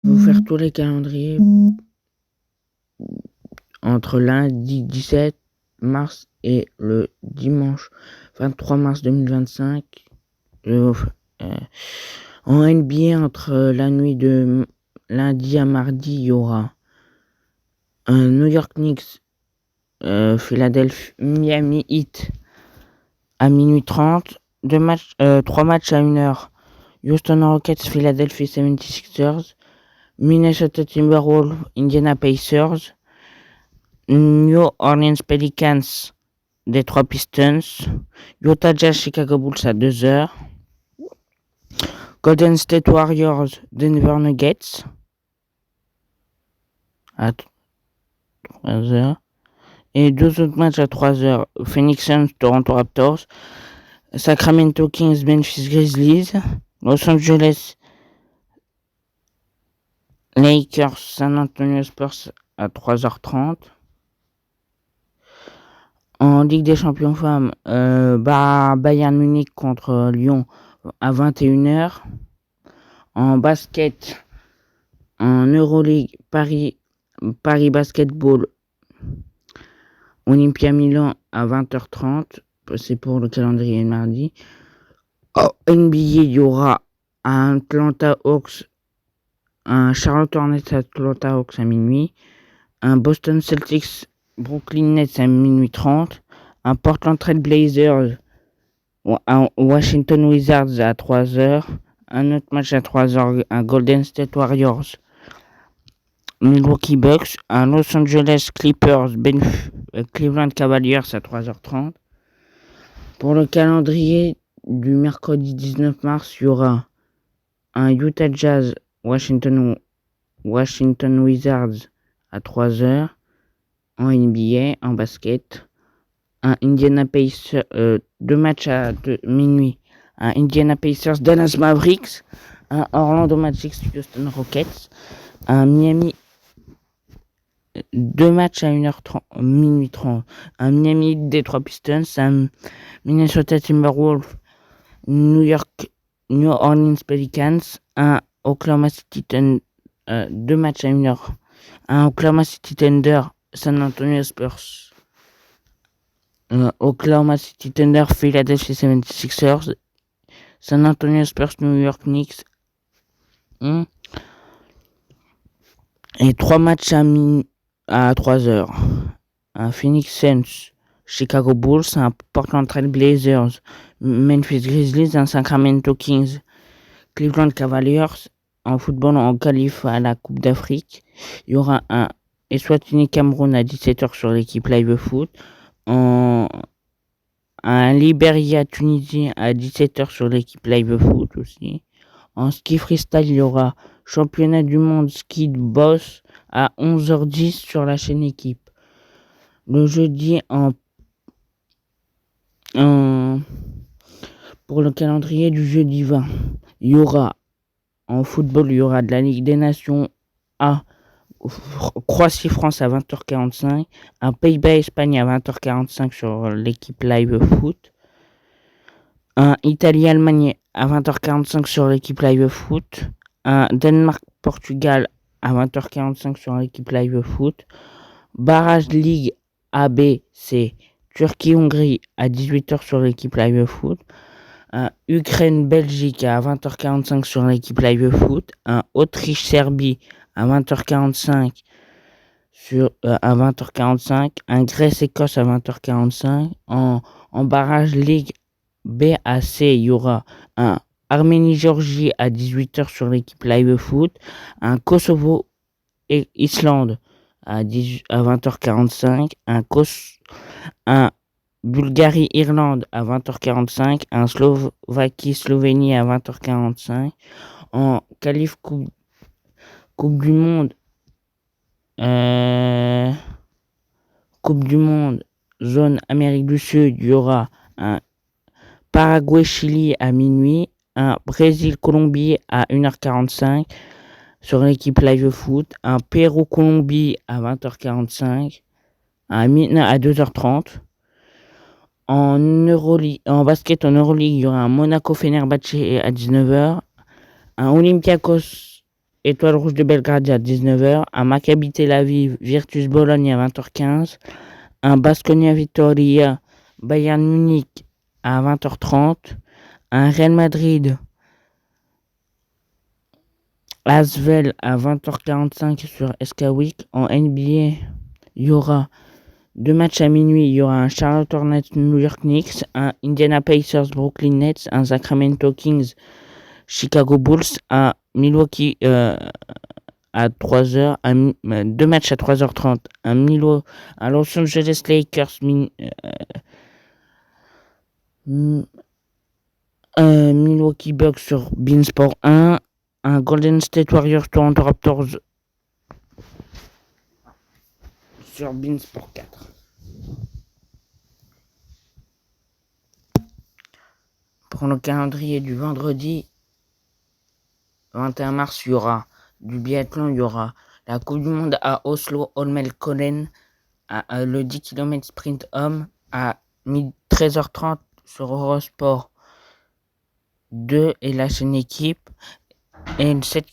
vous faire tous les calendriers entre lundi 17 mars et le dimanche 23 mars 2025. En NBA, entre la nuit de lundi à mardi, il y aura un New York Knicks, Philadelphie, Miami Heat à minuit 30. 3 matchs à 1h. Houston Rockets, Philadelphia 76ers, Minnesota Timberwolves, Indiana Pacers, New Orleans Pelicans, Detroit Pistons, Utah Jazz, Chicago Bulls à 2h, Golden State Warriors, Denver Nuggets à 3h, et deux autres matchs à 3h, Phoenix Suns, Toronto Raptors, Sacramento Kings, Memphis Grizzlies, Los Angeles Lakers, San Antonio Spurs à 3h30. En Ligue des Champions femmes, Bayern Munich contre Lyon à 21h. En basket, en Euroleague, Paris Basketball, Olympia Milan à 20h30. C'est pour le calendrier mardi. NBA, il y aura un Atlanta Hawks, un Charlotte Hornets Atlanta Hawks à minuit, un Boston Celtics Brooklyn Nets à minuit 30, un Portland Trail Blazers un Washington Wizards à 3h, un autre match à 3h, un Golden State Warriors Milwaukee Bucks, un Los Angeles Clippers Cleveland Cavaliers à 3h30. Pour le calendrier du mercredi 19 mars, il y aura un Utah Jazz Washington Wizards à 3h en NBA, en basket. Un Indiana Pacers, deux matchs à minuit. Un Indiana Pacers Dallas Mavericks, un Orlando Magic Houston Rockets, un Miami, deux matchs à 1h30, minuit 30. Un Miami Detroit Pistons, un Minnesota Timberwolves, New Orleans Pelicans, un Oklahoma City Thunder, deux matchs à 1h. Un Oklahoma City Thunder, San Antonio Spurs. Oklahoma City Thunder, Philadelphia 76ers, San Antonio Spurs, New York Knicks. Et 3 matchs à 3h. Un Phoenix Suns, Chicago Bulls, un Portland Trail Blazers, Memphis Grizzlies, un Sacramento Kings, Cleveland Cavaliers. En football, en qualif à la Coupe d'Afrique, il y aura un Eswatini Cameroun à 17h sur l'équipe Live Foot. Un Libéria Tunisie à 17h sur l'équipe Live Foot aussi. En ski freestyle, il y aura championnat du monde ski de boss à 11h10 sur la chaîne équipe. Le jeudi, pour le calendrier du jeudi 20, il y aura en football, il y aura de la Ligue des Nations à Croatie-France à 20h45, un Pays-Bas-Espagne à 20h45 sur l'équipe Live Foot, un Italie-Allemagne à 20h45 sur l'équipe Live Foot, un Danemark-Portugal à 20h45 sur l'équipe Live Foot, barrage Ligue AB, c'est Turquie-Hongrie à 18h sur l'équipe Live Foot, un Ukraine-Belgique à 20h45 sur l'équipe Live Foot, un Autriche-Serbie à 20h45 à 20h45, un Grèce-Écosse à 20h45. En barrage Ligue B à C, il y aura un Arménie-Géorgie à 18h sur l'équipe Live Foot, un Kosovo-Islande à 20h45, un Bulgarie-Irlande à 20h45, un Slovaquie-Slovénie à 20h45. En qualif Coupe du Monde, zone Amérique du Sud, il y aura un Paraguay-Chili à minuit, un Brésil-Colombie à 1h45 sur l'équipe Live Foot, un Pérou-Colombie à 20h45, un Mina à 2h30. En basket, en Euroleague, il y aura un Monaco-Fenerbahçe à 19h, un Olympiakos Étoile Rouge de Belgrade à 19h, un Maccabi Tel Aviv, Virtus Bologne à 20h15, un Baskonia Vitoria, Bayern Munich à 20h30, un Real Madrid, Asvel à 20h45 sur SK Week. En NBA, il y aura deux matchs à minuit. Il y aura un Charlotte Hornets New York Knicks, un Indiana Pacers Brooklyn Nets, un Sacramento Kings Chicago Bulls, à Milwaukee à 3h, deux matchs à 3h30, un Los Angeles Lakers Milwaukee Bucks sur Beansport 1, un Golden State Warriors Toronto Raptors sur Beansport 4. Pour le calendrier du vendredi 21 mars, il y aura du biathlon, il y aura la Coupe du Monde à Oslo, Holmenkollen, le 10 km sprint homme à 13h30 sur Eurosport 2 et la chaîne équipe, et le 7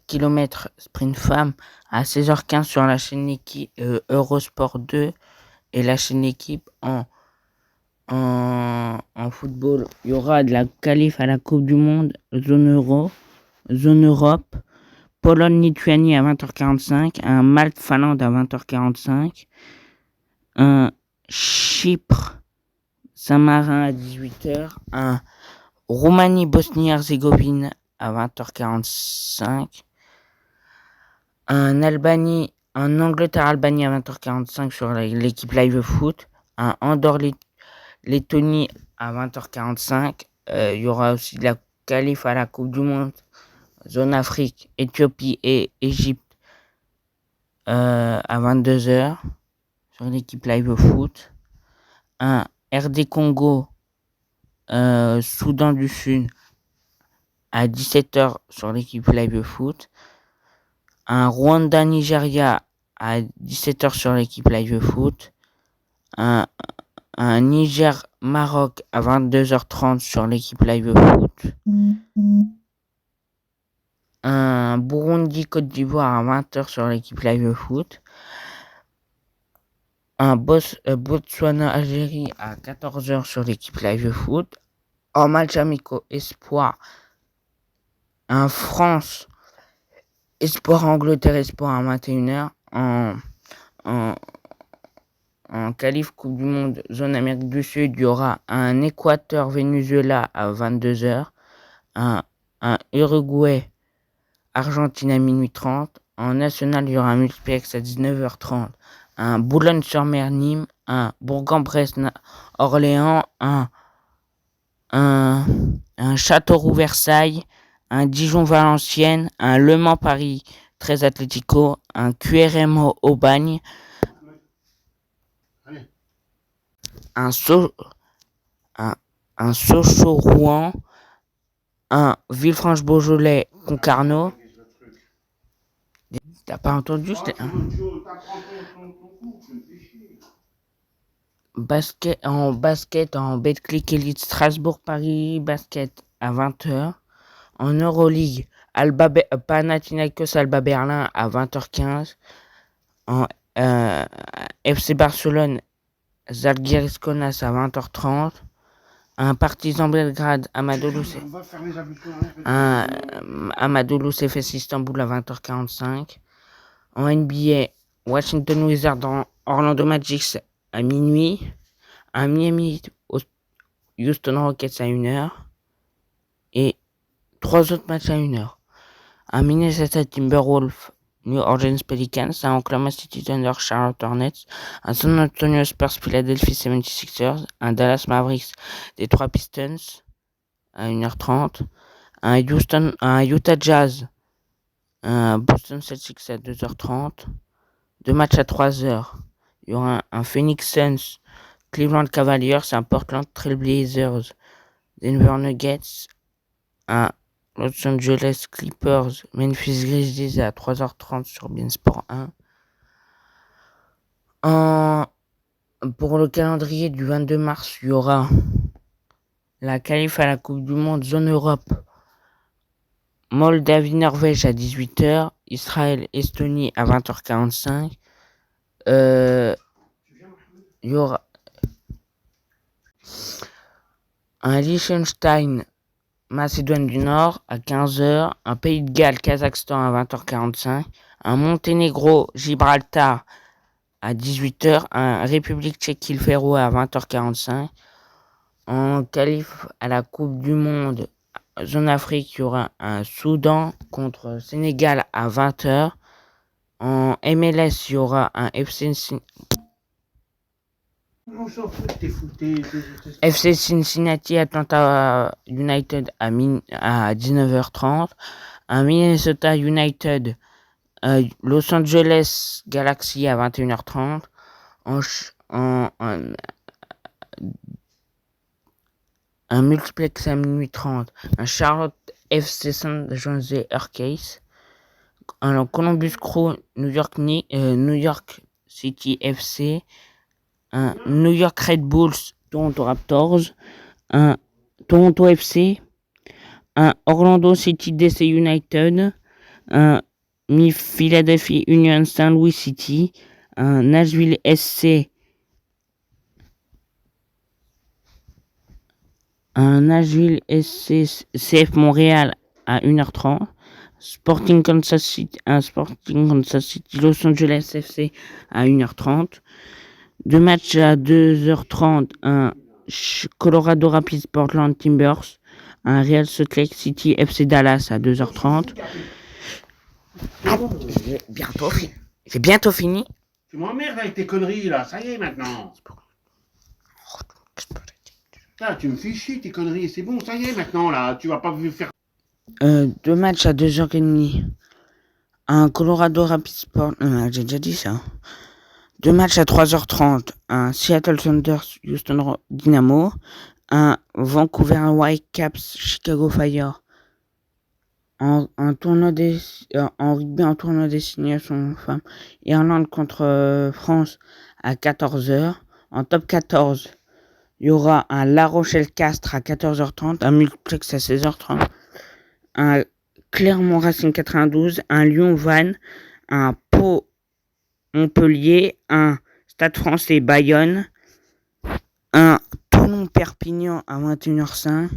km sprint femme à 16h15 sur la chaîne équipe Eurosport 2 et la chaîne équipe. En football, il y aura de la qualif à la Coupe du Monde, zone Euro, zone Europe, Pologne-Lituanie à 20h45, un Malte-Finlande à 20h45, un Chypre-Saint-Marin à 18h, un Roumanie-Bosnie-Herzégovine à 20h45, un Angleterre-Albanie à 20h45 sur l'équipe Live Foot, un Andorre-Lettonie à 20h45. Il y aura aussi de la qualif à la Coupe du Monde, zone Afrique, Éthiopie et Égypte à 22h sur l'équipe Live Foot. Un RD Congo, Soudan du Sud à 17h sur l'équipe Live Foot. Un Rwanda-Nigeria à 17h sur l'équipe Live Foot. Un Niger-Maroc à 22h30 sur l'équipe Live Foot. Un Burundi-Côte d'Ivoire à 20h sur l'équipe Live Foot. Un Botswana-Algérie à 14h sur l'équipe Live Foot. En match amicaux espoir, un France espoir Angleterre espoir à 21h. En qualif Coupe du Monde zone Amérique du Sud, il y aura un Équateur Venezuela à 22h, un Uruguay Argentine à minuit 30. En national, il y aura un multiplex à 19h30, un Boulogne-sur-Mer Nîmes, un Bourg-en-Bresse Orléans, un Châteauroux Versailles, un Dijon Valenciennes, un Le Mans Paris 13 Atlético, un QRM Aubagne, un Sochaux Rouen, un Villefranche-Beaujolais Concarneau. T'as pas entendu? Basket, en Betclic Elite Strasbourg-Paris Basket à 20h. En Euroleague, Panathinaikos Alba Berlin à 20h15. En FC Barcelone, Zalgiris Kaunas à 20h30. Un Partizan Belgrade, Amadou Efes Istanbul à 20h45. En NBA, Washington Wizards Orlando Magic à minuit. Un Miami Houston Rockets à 1h. Et 3 autres matchs à 1h. Un Minnesota Timberwolves New Orleans Pelicans, un Oklahoma City Thunder Charlotte Hornets, un San Antonio Spurs Philadelphia 76ers, un Dallas Mavericks Detroit Pistons à 1h30, un Utah Jazz, un Boston Celtics à 2h30, deux matchs à 3h. Il y aura un Phoenix Suns Cleveland Cavaliers, un Portland Trail Blazers Denver Nuggets, un Los Angeles Clippers Memphis Grizzlies à 3h30 sur Beansport 1. Pour le calendrier du 22 mars, il y aura la qualif à la Coupe du Monde zone Europe Moldavie-Norvège à 18h, Israël-Estonie à 20h45. Il y aura un Liechtenstein-Macédoine du Nord à 15h, un Pays de Galles-Kazakhstan à 20h45, un Monténégro-Gibraltar à 18h, un République tchèque-Île-Féroé à 20h45. En qualif à la Coupe du Monde, zone Afrique, il y aura un Soudan contre Sénégal à 20h. En MLS, il y aura un FC Cincinnati Atlanta United à 19h30. Un Minnesota United Los Angeles Galaxy à 21h30. Un multiplex à minuit 30. Un Charlotte FC San Jose Earthquakes. Un Columbus Crew New York City FC. Un New York Red Bulls Toronto Raptors. Un Toronto FC. Un Orlando City DC United. Un Philadelphia Union St. Louis City. Un Nashville SC. Un Nashville SC CF Montréal à 1h30. Sporting Kansas City Los Angeles FC à 1h30. Deux matchs à 2h30. Un Colorado Rapids Portland Timbers. Un Real Salt Lake City FC Dallas à 2h30. J'ai bientôt fini. Tu m'emmerdes avec tes conneries là, ça y est maintenant. Là, tu me fais chier tes conneries, c'est bon, ça y est maintenant là, tu vas pas faire. Deux matchs à 2h30. Un Colorado Rapids Portland, j'ai déjà dit ça. Deux matchs à 3h30. Un Seattle Sounders Houston Dynamo. Un Vancouver Whitecaps Chicago Fire. En rugby, en tournoi destination femmes. Irlande contre France à 14h. En top 14, il y aura un La Rochelle Castres à 14h30. Un multiplex à 16h30. Un Clermont Racing 92. Un Lyon Vannes. Un Pau Montpellier. Un Stade Français Bayonne. Un Toulon Perpignan à 21h05.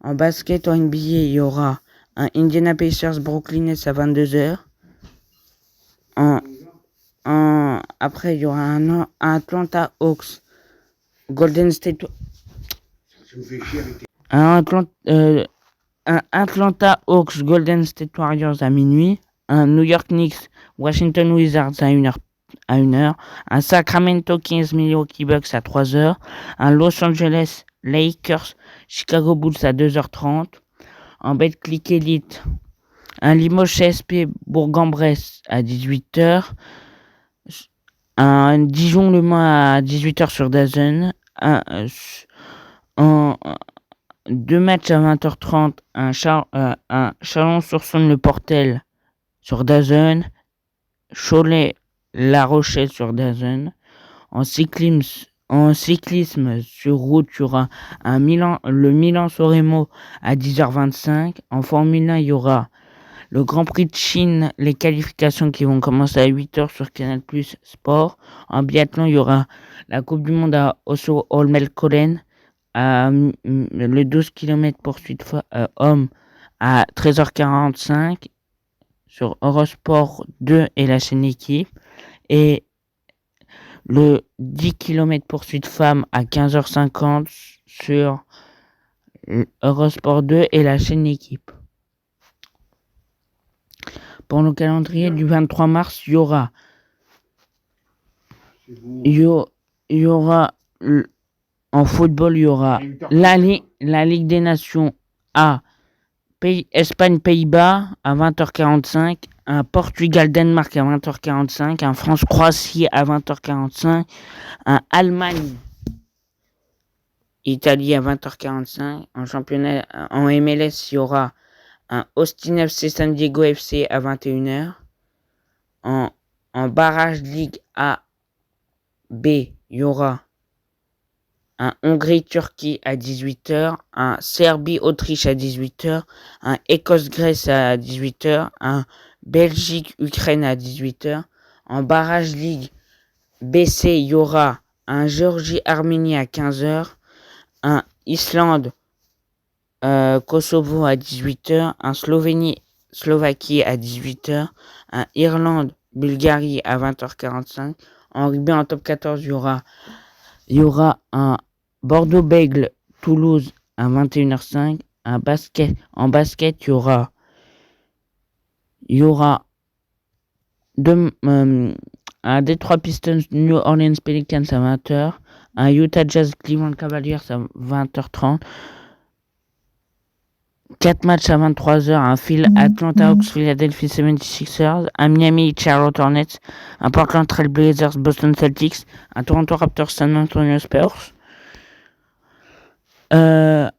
En basket, en NBA, il y aura un Indiana Pacers Brooklyn Nets à 22h. Après, il y aura un Atlanta Hawks Golden State. Un Atlanta Hawks Golden State Warriors à minuit. Un New York Knicks Washington Wizards à 1h. Un Sacramento Kings Milwaukee Bucks à 3h. Un Los Angeles Lakers Chicago Bulls à 2h30. En Betclic Elite, un Limoges CSP Bourg-en-Bresse à 18h. Un Dijon Le Mans à 18h sur DAZN. Deux matchs à 20h30. Un Chalon-sur-Saône Le Portel sur DAZN. Cholet La Rochelle sur DAZN. En cyclisme sur route, il y aura le Milan-San Remo à 10h25. En Formule 1, il y aura le Grand Prix de Chine, les qualifications qui vont commencer à 8h sur Canal+ Sport. En biathlon, il y aura la Coupe du Monde à Oslo-Holmenkollen, le 12 km poursuite homme à 13h45 sur Eurosport 2 et la chaîne Équipe. Et le 10 km poursuite femme à 15h50 sur Eurosport 2 et la chaîne Équipe. Pour le calendrier du 23 mars, il y aura en football, il y aura la Ligue des Nations à Espagne-Pays-Bas à 20h45, un Portugal-Danemark à 20h45, un France-Croatie à 20h45, un Allemagne-Italie à 20h45. En championnat, en MLS, il y aura un Austin FC San Diego FC à 21h. En barrage Ligue A B, il y aura un Hongrie-Turquie à 18h, un Serbie-Autriche à 18h, un Écosse-Grèce à 18h, un Belgique-Ukraine à 18h. En barrage Ligue BC, il y aura un Géorgie-Arménie à 15h, un Islande-Kosovo à 18h, un Slovénie-Slovaquie à 18h, un Irlande-Bulgarie à 20h45. En rugby, en top 14, il y aura un Bordeaux-Bègles Toulouse à 21h05. En basket, il y aura un Detroit Pistons New Orleans Pelicans à 20h, un Utah Jazz Cleveland Cavaliers à 20h30, 4 matchs à 23h, un Atlanta Hawks Philadelphia 76ers, un Miami Charlotte Hornets, un Portland Trail Blazers Boston Celtics, un Toronto Raptors San Antonio Spurs, un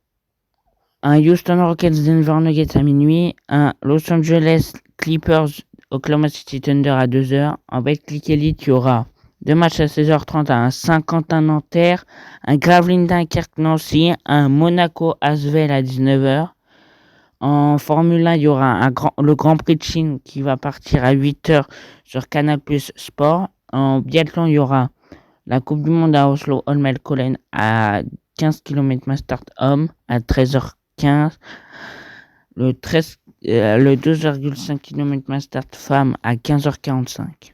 Houston Rockets Denver Nuggets à minuit, un Los Angeles Clippers Oklahoma City Thunder à 2h. En Betclic Elite, il y aura 2 matchs à 16h30, un Saint-Quentin-Nanterre, un Gravelines Dunkerque-Nancy, un Monaco Asvel à 19h. En Formule 1, il y aura le Grand Prix de Chine qui va partir à 8h sur Canal+ Sport. En biathlon, il y aura la Coupe du Monde à Oslo Holmenkollen à 15 km Master Homme à 13h15. Le 12,5 km Master Femme à 15h45.